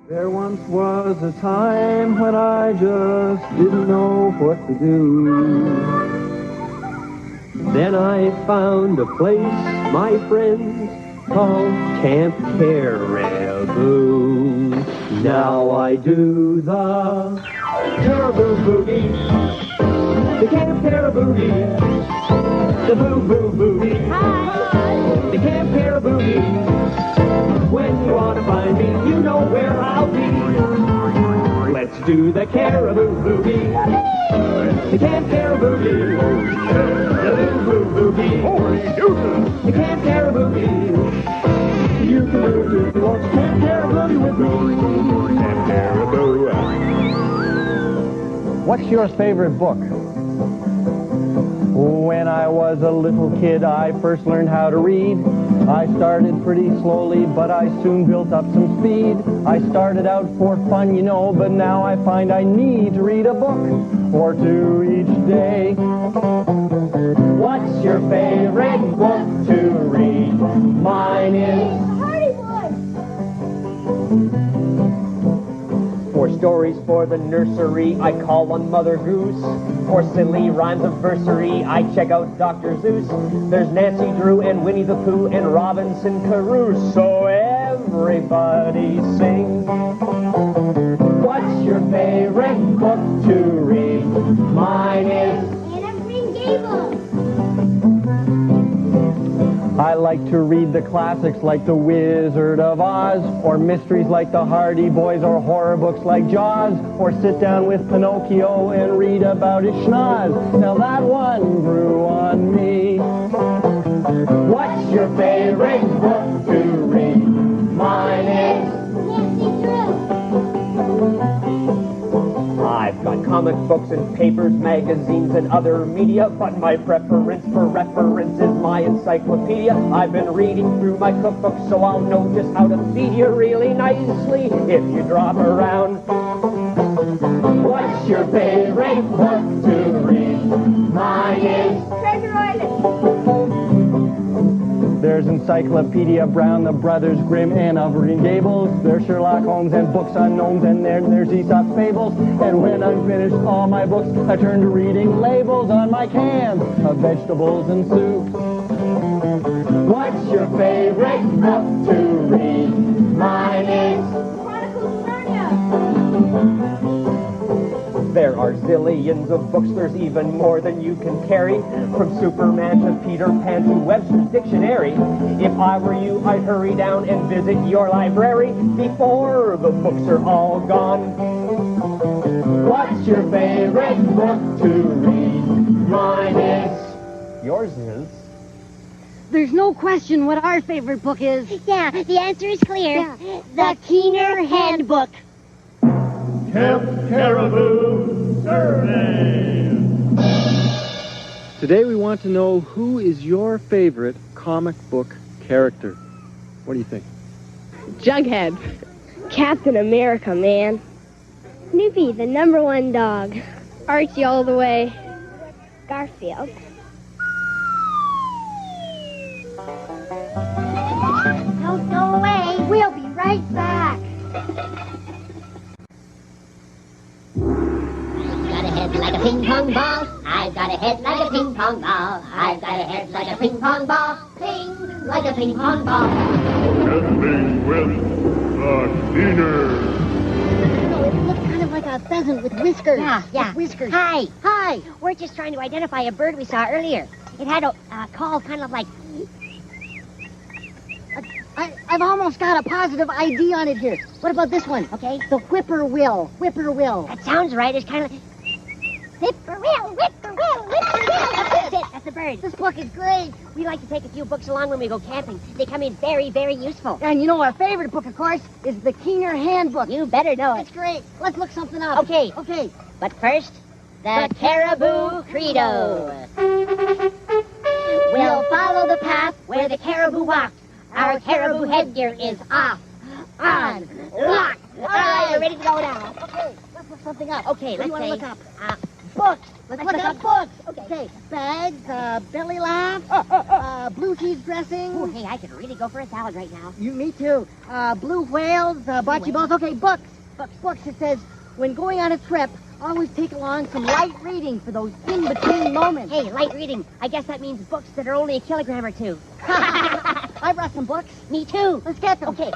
There once was a time when I just didn't know what to do. Then I found a place, my friends, called Camp Cariboo. Now I do the Cariboo Boogie, the Camp Cariboo Boogie, the Boo Boo Boogie, the Camp Cariboo Boogie. When you want to find me, you know where I'll be. Let's do the Cariboo Boogie, the Camp Cariboo Boogie, the Boo Boo Boogie, the Camp Cariboo Boogie. You can do it if you want to Camp Cariboo with me. Camp Cariboo. What's your favorite book? When I was a little kid, I first learned how to read. I started pretty slowly, but I soon built up some speed. I started out for fun, you know, but now I find I need to read a book or two each day. What's your favorite book to read? Mine is For stories for the nursery, I call on Mother Goose. For silly rhymes of versary, I check out Dr. Zeus. There's Nancy Drew and Winnie the Pooh and Robinson Crusoe. So everybody sing. What's your favorite book to read? Mine is Anne of Green Gables. I like to read the classics like The Wizard of Oz, or mysteries like The Hardy Boys, or horror books like Jaws, or sit down with Pinocchio and read about his schnoz. Now that one grew on me. What's your favorite book to read? Mine is Nancy Drew. I've got comic books and papers, magazines, and other media, but my preference for reference is my encyclopedia. I've been reading through my cookbook, so I'll know just how to feed you really nicely if you drop around. What's your favorite book to read? Mine is Treasure Island. There's Encyclopedia Brown, the Brothers Grimm, and of Green Gables. There's Sherlock Holmes and books on gnomes, and there's Aesop's fables. And when I've finished all my books, I turn to reading labels on my cans of vegetables and soup. What's your favorite book to read? Mine is Chronicles of Narnia. There are zillions of books, there's even more than you can carry. From Superman to Peter Pan to Webster's Dictionary. If I were you, I'd hurry down and visit your library before the books are all gone. What's your favorite book to read? Mine is... Yours is... There's no question what our favorite book is. Yeah, the answer is clear. Yeah. The Keener Handbook. Camp Cariboo Survey. Today we want to know who is your favorite comic book character. What do you think? Jughead. Captain America, man. Snoopy, the #1 dog. Archie all the way. Garfield. Don't go away. We'll be right back. Got a head like a ping pong ball. I've got a head like a ping pong ball. I've got a head like a ping pong ball. Ping like a ping pong ball. Camping with the Keener. It looks kind of like a pheasant with whiskers. Yeah. With whiskers. Hi. Hi. We're just trying to identify a bird we saw earlier. It had a call kind of like... I've almost got a positive ID on it here. What about this one? Okay. The whippoorwill. Whippoorwill. That sounds right. It's kind of like... Whippoorwill, whippoorwill, whippoorwill. That's it. That's the bird. This book is great. We like to take a few books along when we go camping. They come in very, very useful. And you know our favorite book, of course, is the Keener Handbook. You better know it. It's great. Let's look something up. Okay. Okay. But first, the Caribou Credo. We'll follow the path where the caribou walked. Our caribou headgear is off, on, locked. All right, we're ready to go now. Okay. Let's look something up. Okay, What do let's you say want to look up? Books. Let's Look look up up books. Okay. Bags, belly laugh, blue cheese dressing. Ooh, hey, I could really go for a salad right now. Me too. Blue whales, bocce balls. Okay, books. Books. It says, when going on a trip, always take along some light reading for those in-between moments. Hey, light reading. I guess that means books that are only a kilogram or two. I brought some books. Me too. Let's get them. Okay.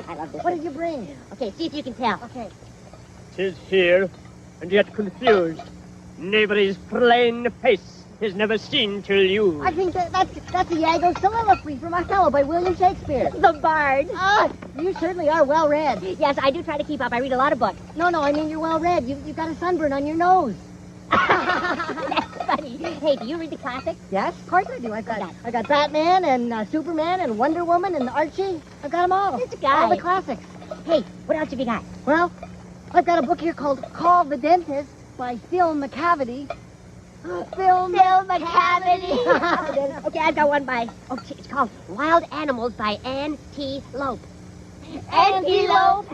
I love this. What did you bring? Okay, see if you can tell. Okay. 'Tis here, and yet confused. Knavery's plain face is never seen till used. I think that's a Iago soliloquy from Othello by William Shakespeare. The Bard. You certainly are well read. Yes, I do try to keep up. I read a lot of books. No, I mean you're well read. You've got a sunburn on your nose. That's funny. Hey, do you read the classics? Yes, of course I do. I got Batman and Superman and Wonder Woman and Archie. I've got them all. This guy. All the classics. Hey, what else have you got? Well, I've got a book here called Call the Dentist by Phil McCavity. Phil McCavity. Okay, I've got one by... Okay, it's called Wild Animals by Antelope. Antelope.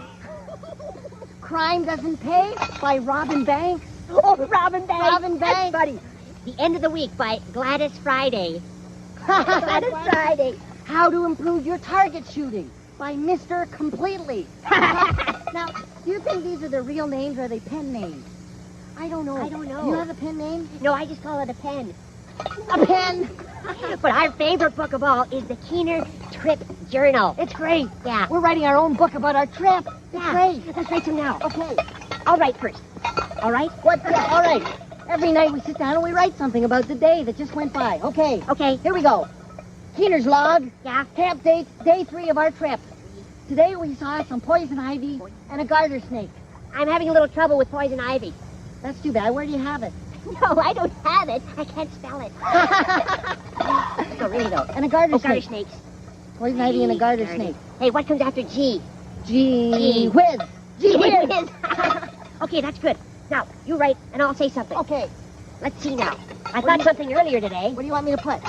Crime Doesn't Pay by Robin Banks. Oh, Robin Banks. Robin Banks. That's funny. The End of the Week by Gladys Friday. Gladys Friday. How to Improve Your Target Shooting by Mr. Completely. Now, do you think these are the real names or are they pen names? I don't know. I don't know. Do you have a pen name? No, I just call it a pen. A pen. But our favorite book of all is the Keener Trip Journal. It's great. Yeah. We're writing our own book about our trip. It's great. Let's write some now. Okay. I'll write first. All right? What? Yeah, all right. Every night we sit down and we write something about the day that just went by. Okay. Okay. Here we go. Keener's log. Yeah. Camp date, day 3 of our trip. Today we saw some poison ivy and a garter snake. I'm having a little trouble with poison ivy. That's too bad. Where do you have it? No, I don't have it. I can't spell it. No, really though. And a garter Oh, snake. garter snakes. Poison ivy and a garter snake. Hey, what comes after G? Gee whiz. Gee whiz. Okay, that's good. Now, you write, and I'll say something. Okay. Let's see now. I thought something earlier today. What do you want me to put?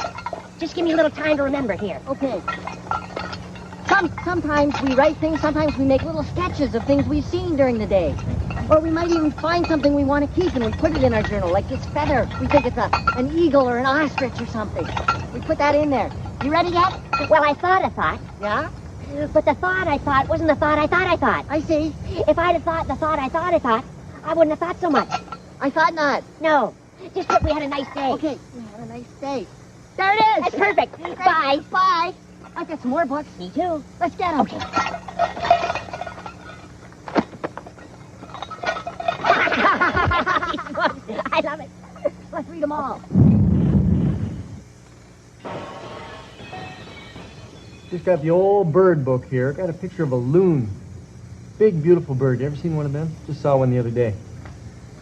Just give me a little time to remember here. Okay. Sometimes we write things, sometimes we make little sketches of things we've seen during the day. Or we might even find something we want to keep and we put it in our journal, like this feather. We think it's an eagle or an ostrich or something. We put that in there. You ready yet? Well, I thought. Yeah? But the thought I thought wasn't the thought I thought. I see. If I'd have thought the thought I thought, I wouldn't have thought so much. I thought not. No. Just that we had a nice day. Okay. We had a nice day. There it is. That's perfect. Bye. Bye. I've got some more books. Me too. Let's get them. Okay. I love it. Let's read them all. Just got the old bird book here. Got a picture of a loon. Big, beautiful bird. You ever seen one of them? Just saw one the other day.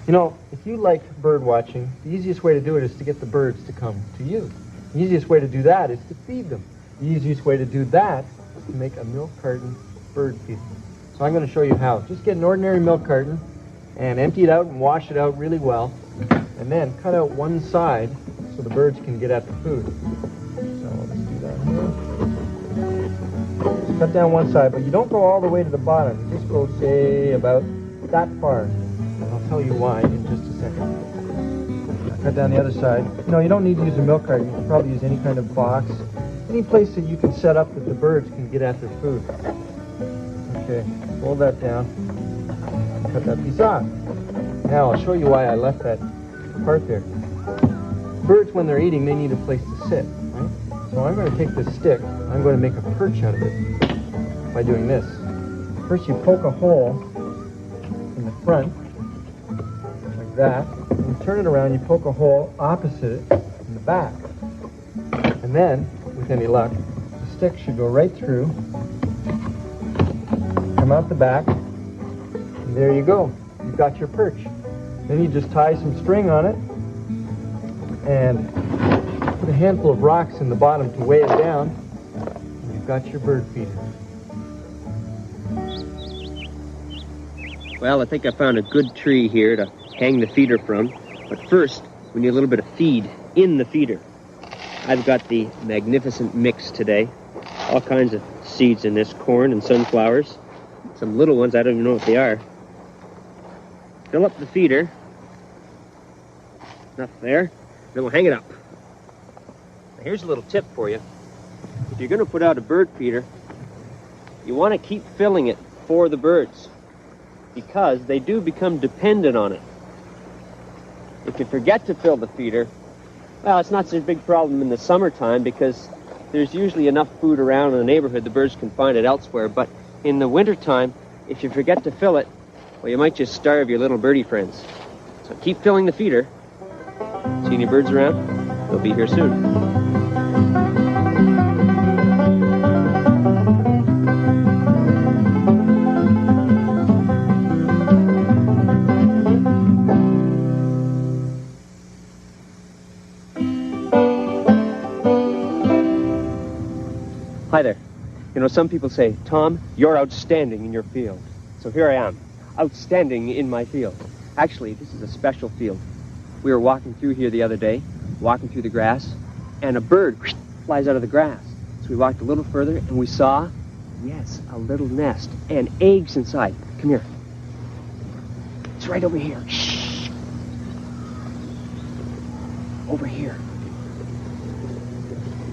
You know, if you like bird watching, the easiest way to do it is to get the birds to come to you. The easiest way to do that is to feed them. The easiest way to do that is to make a milk carton bird feeder. So I'm going to show you how. Just get an ordinary milk carton and empty it out and wash it out really well. And then cut out one side so the birds can get at the food. So let's do that here. Just cut down one side, but you don't go all the way to the bottom. You just go, say, about that far. And I'll tell you why in just a second. Now cut down the other side. No, you don't need to use a milk carton. You can probably use any kind of box. Any place that you can set up that the birds can get at their food. Okay, fold that down. Cut that piece off. Now I'll show you why I left that part there. Birds, when they're eating, they need a place to sit, right? So I'm going to take this stick, I'm going to make a perch out of it by doing this. First you poke a hole in the front, like that, and you turn it around, you poke a hole opposite it in the back. And then, with any luck, the stick should go right through, come out the back, and there you go. You've got your perch. Then you just tie some string on it and put a handful of rocks in the bottom to weigh it down, and you've got your bird feeder. Well, I think I found a good tree here to hang the feeder from. But first, we need a little bit of feed in the feeder. I've got the magnificent mix today. All kinds of seeds in this, corn and sunflowers, Some little ones, I don't even know what they are. Fill up the feeder. Enough there. Then we'll hang it up. Now here's a little tip for you. If you're going to put out a bird feeder, you want to keep filling it for the birds, because they do become dependent on it. If you forget to fill the feeder, well, it's not such a big problem in the summertime because there's usually enough food around in the neighborhood, the birds can find it elsewhere. But in the wintertime, if you forget to fill it, well, you might just starve your little birdie friends. So keep filling the feeder. See any birds around? They'll be here soon. Hi there. You know, some people say, Tom, you're outstanding in your field. So here I am, outstanding in my field. Actually, this is a special field. We were walking through here the other day, walking through the grass, and a bird flies out of the grass. So we walked a little further, and we saw, yes, a little nest, and eggs inside. Come here. It's right over here. Shh. Over here.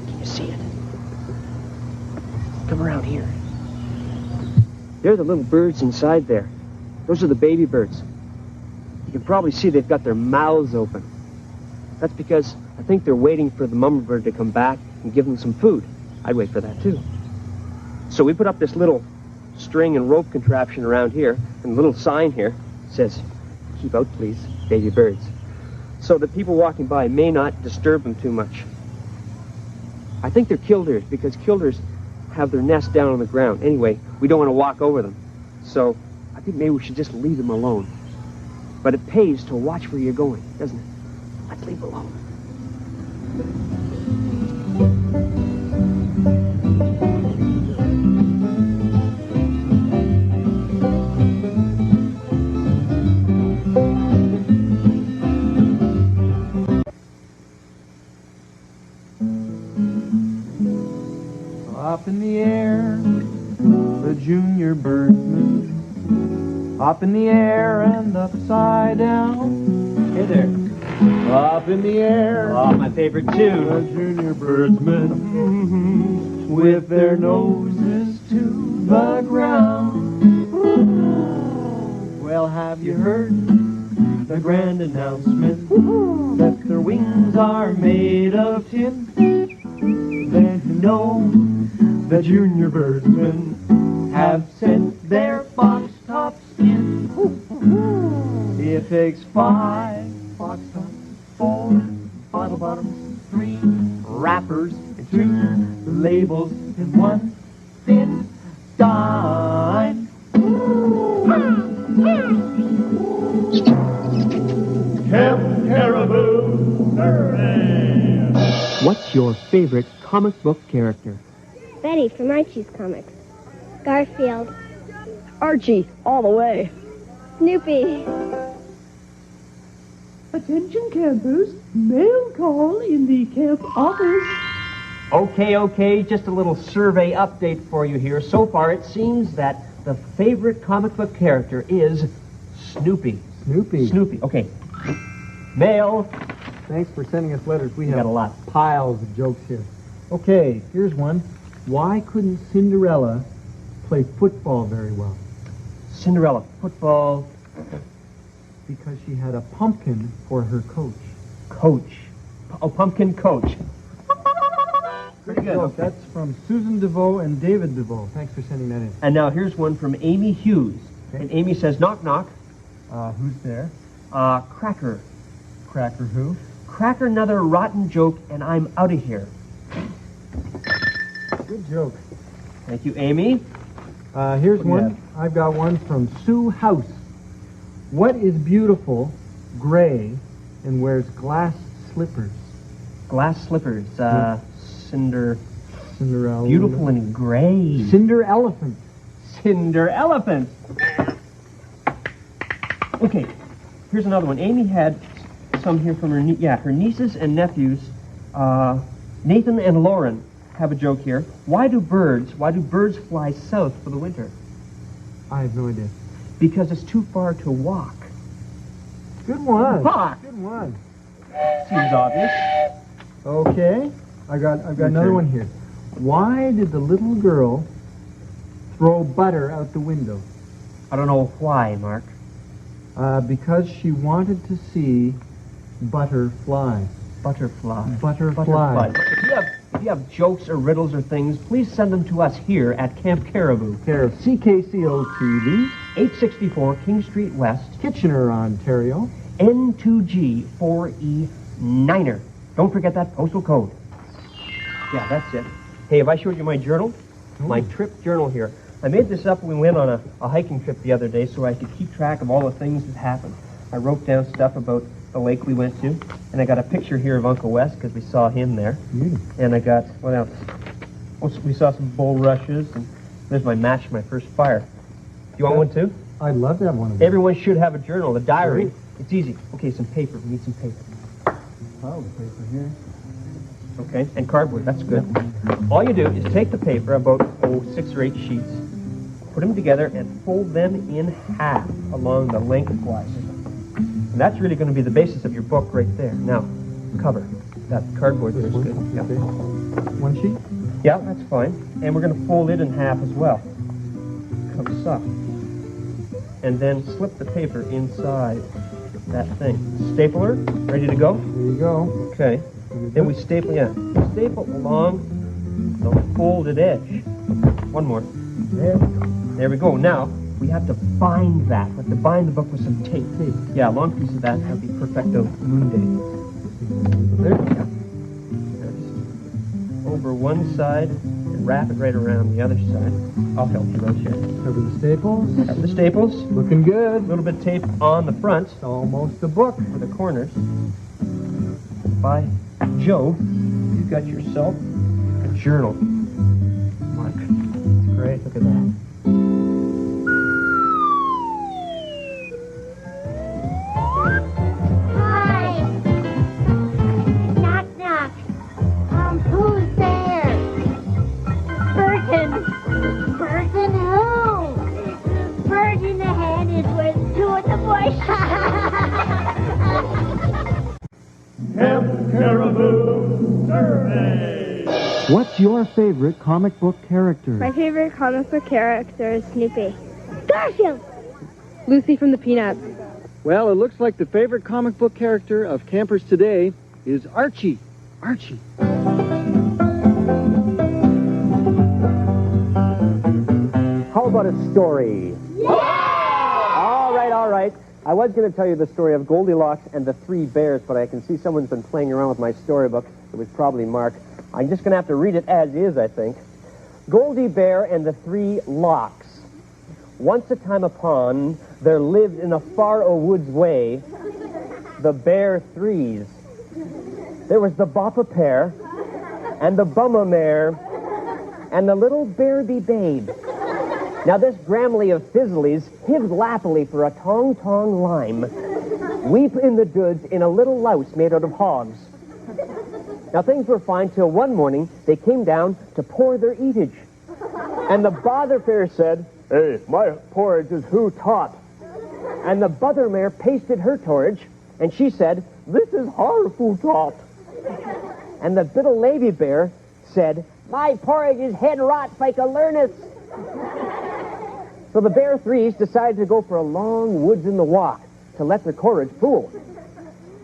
Can you see it? Come around here. There are the little birds inside there. Those are the baby birds. You can probably see they've got their mouths open. That's because I think they're waiting for the mama bird to come back and give them some food. I'd wait for that too. So we put up this little string and rope contraption around here, and a little sign here says, "Keep out, please, baby birds," so that people walking by may not disturb them too much. I think they're killdeers because killdeers have their nest down on the ground. Anyway, we don't want to walk over them. So I think maybe we should just leave them alone. But it pays to watch where you're going, doesn't it? Let's leave them alone. Up in the air, the junior birdman. Up in the air and upside down. Hey there. Up in the air. Oh, my favorite tune. The junior birdsmen with their noses to the ground. Well, have you heard the grand announcement that their wings are made of tin? Then you know the junior birdsmen have sent their box tops in. It takes 5 box tops, 4 bottle bottoms, 3 wrappers, and 2 labels, and 1 thin dime. Camp Cariboo. Hooray! What's your favorite comic book character? Betty from Archie's comics. Garfield. Archie, all the way. Snoopy. Attention campers, mail call in the camp office. Okay, just a little survey update for you here. So far, it seems that the favorite comic book character is Snoopy. Snoopy. Okay. Mail. Thanks for sending us letters. We got have a lot. piles of jokes here. Okay, here's one. Why couldn't Cinderella play football very well? Cinderella, football. Because she had a pumpkin for her coach. Coach. Oh, pumpkin coach. Pretty good. Okay. That's from Susan DeVoe and David DeVoe. Thanks for sending that in. And now here's one from Amy Hughes. Okay. And Amy says, knock, knock. Who's there? Cracker. Cracker who? Cracker another rotten joke, and I'm out of here. Good joke. Thank you, Amy. Here's What do you one. I've got one from Sue House. What is beautiful, gray, and wears glass slippers? Glass slippers. Cinderella. Beautiful and gray. Cinder elephant. Cinder elephant. Okay, here's another one. Amy had some here from her nieces and nephews. Nathan and Lauren have a joke here. Why do birds fly south for the winter? I have no idea. Because it's too far to walk. Good one. Walk. Good one. Seems obvious. Okay. I've got another one here. Why did the little girl throw butter out the window? I don't know why, Mark. Because she wanted to see butterfly. Butterfly. Butterfly. If you have jokes or riddles or things, please send them to us here at Camp Cariboo. Care of CKCO TV, 864 King Street West, Kitchener, Ontario. N2G4E9er. Don't forget that postal code. Yeah, that's it. Hey, have I showed you my journal? My trip journal here. I made this up when we went on a hiking trip the other day so I could keep track of all the things that happened. I wrote down stuff about the lake we went to, and I got a picture here of Uncle Wes because we saw him there. And I got, what else? Oh, we saw some bulrushes, and there's my match for my first fire. Do you want one too? I'd love to have one of those. Everyone should have a journal, a diary. It's easy. Okay, some paper. We need some paper. Oh, paper here. Okay, and cardboard. That's good. All you do is take the paper, about 6 or 8 sheets, put them together and fold them in half along the lengthwise. And that's really going to be the basis of your book right there. Now, cover. That cardboard there is good. Yeah. Okay. One sheet? Yeah, that's fine. And we're going to fold it in half as well. Comes up. And then slip the paper inside that thing. Stapler, ready to go? There you go. Okay. Then we staple along the folded edge. One more. There we go. Now, we have to bind that. We have to bind the book with some tape. Yeah, a long piece of that. That'll be perfecto mundi. There. Over one side and wrap it right around the other side. I'll help you out here. Cover the staples. Cover the staples. Looking good. A little bit of tape on the front. It's almost a book. For the corners. By Joe, you got yourself a journal. Mark. It's great. Look at that. Hi. Knock, knock. Who's there? Burton. Burton who? Bird in the hand is with two in the bush. Camp Cariboo Survey. What's your favorite comic book character? My favorite comic book character is Snoopy. Garfield. Lucy from the Peanuts. Well, it looks like the favorite comic book character of campers today is Archie. Archie. How about a story? Yeah! All right. I was going to tell you the story of Goldilocks and the 3 bears, but I can see someone's been playing around with my storybook. It was probably Mark. I'm just going to have to read it as is, I think. Goldie Bear and the 3 Locks. Once a time upon, there lived in a far-o-woods way the Bear Threes. There was the Boppa Pear, and the Bumma Mare, and the little Bearby Babe. Now this Gramley of Fizzlies hived lappily for a tong-tong lime, weep in the doods in a little louse made out of hogs. Now things were fine till one morning they came down to pour their eatage. And the Bother Fair said, "Hey, my porridge is who taught." And the Bother Mare pasted her porridge, and she said, "This is har who taught." And the Biddle Lady Bear said, "My porridge is head rot like a learnus." So the Bear Threes decided to go for a long woods in the walk to let their courage cool.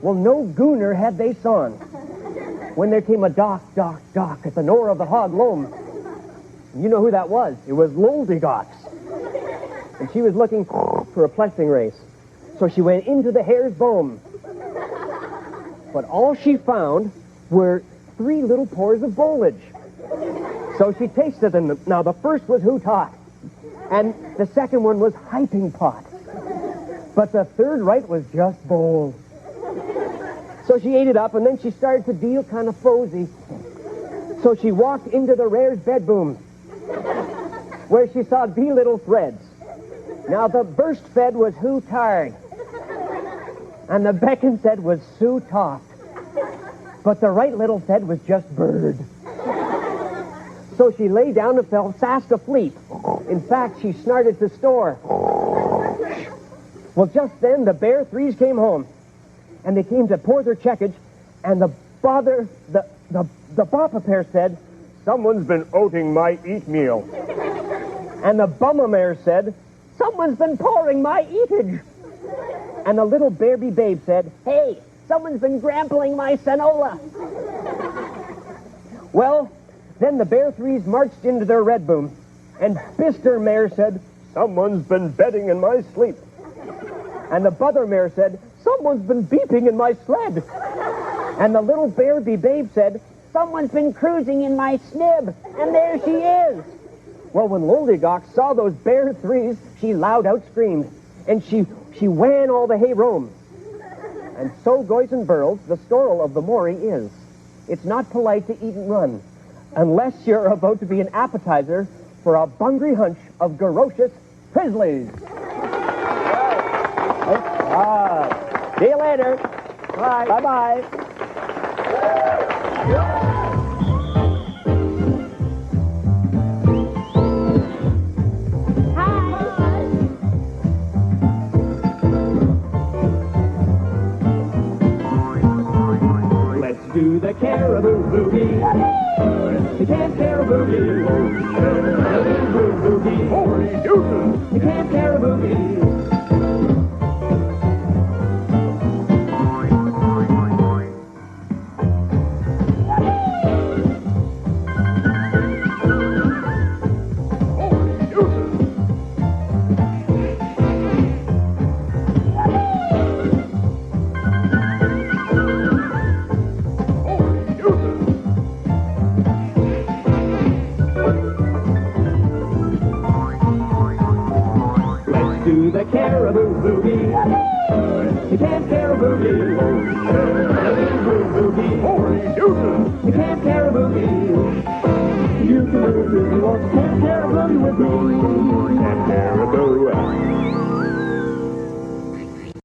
Well, no gooner had they sawn when there came a dock, dock, dock at the door of the hog loam. You know who that was. It was Loldigox. And she was looking for a plesting race. So she went into the hare's bone. But all she found were 3 little pores of foliage. So she tasted them. Now, the first was who taught, and the second one was hyping pot. But the third right was just bowl. So she ate it up, and then she started to deal kind of fosy. So she walked into the rare's bedroom, where she saw the little threads. Now, the burst fed was who tired, and the beckon said was Sue Toft. But the right little fed was just bird. So she lay down and fell fast asleep. In fact, she snorted to store. Well, just then, the Bear Threes came home. And they came to pour their checkage, and the Bopper pair said, "Someone's been oating my eat meal." And the Bummer said, "Someone's been pouring my eatage." And the little Bearby Babe said, "Hey, someone's been grampling my senola." Well, then the Bear Threes marched into their red boom, and Bister Mare said, "Someone's been bedding in my sleep." And the Bother Mare said, "Someone's been beeping in my sled." And the little Bearby Babe said, "Someone's been cruising in my snib, and there she is." Well, when Lollygox saw those Bear Threes, she loud out screamed, and she wan all the hay roam. And so, boys and girls, the story of the Maury is, it's not polite to eat and run, unless you're about to be an appetizer for a bungry hunch of ferocious grizzlies. See you later. Bye. Bye-bye. Let's do the Cariboo Boogie. The Camp Cariboo Boogie. Cariboo Boogie. The Camp Cariboo Boogie. Do the Cariboo Boogie, the Camp Cariboo Boogie, Cariboo Boogie, the Camp Cariboo Boogie. You can do it if you want to Camp Cariboo with me.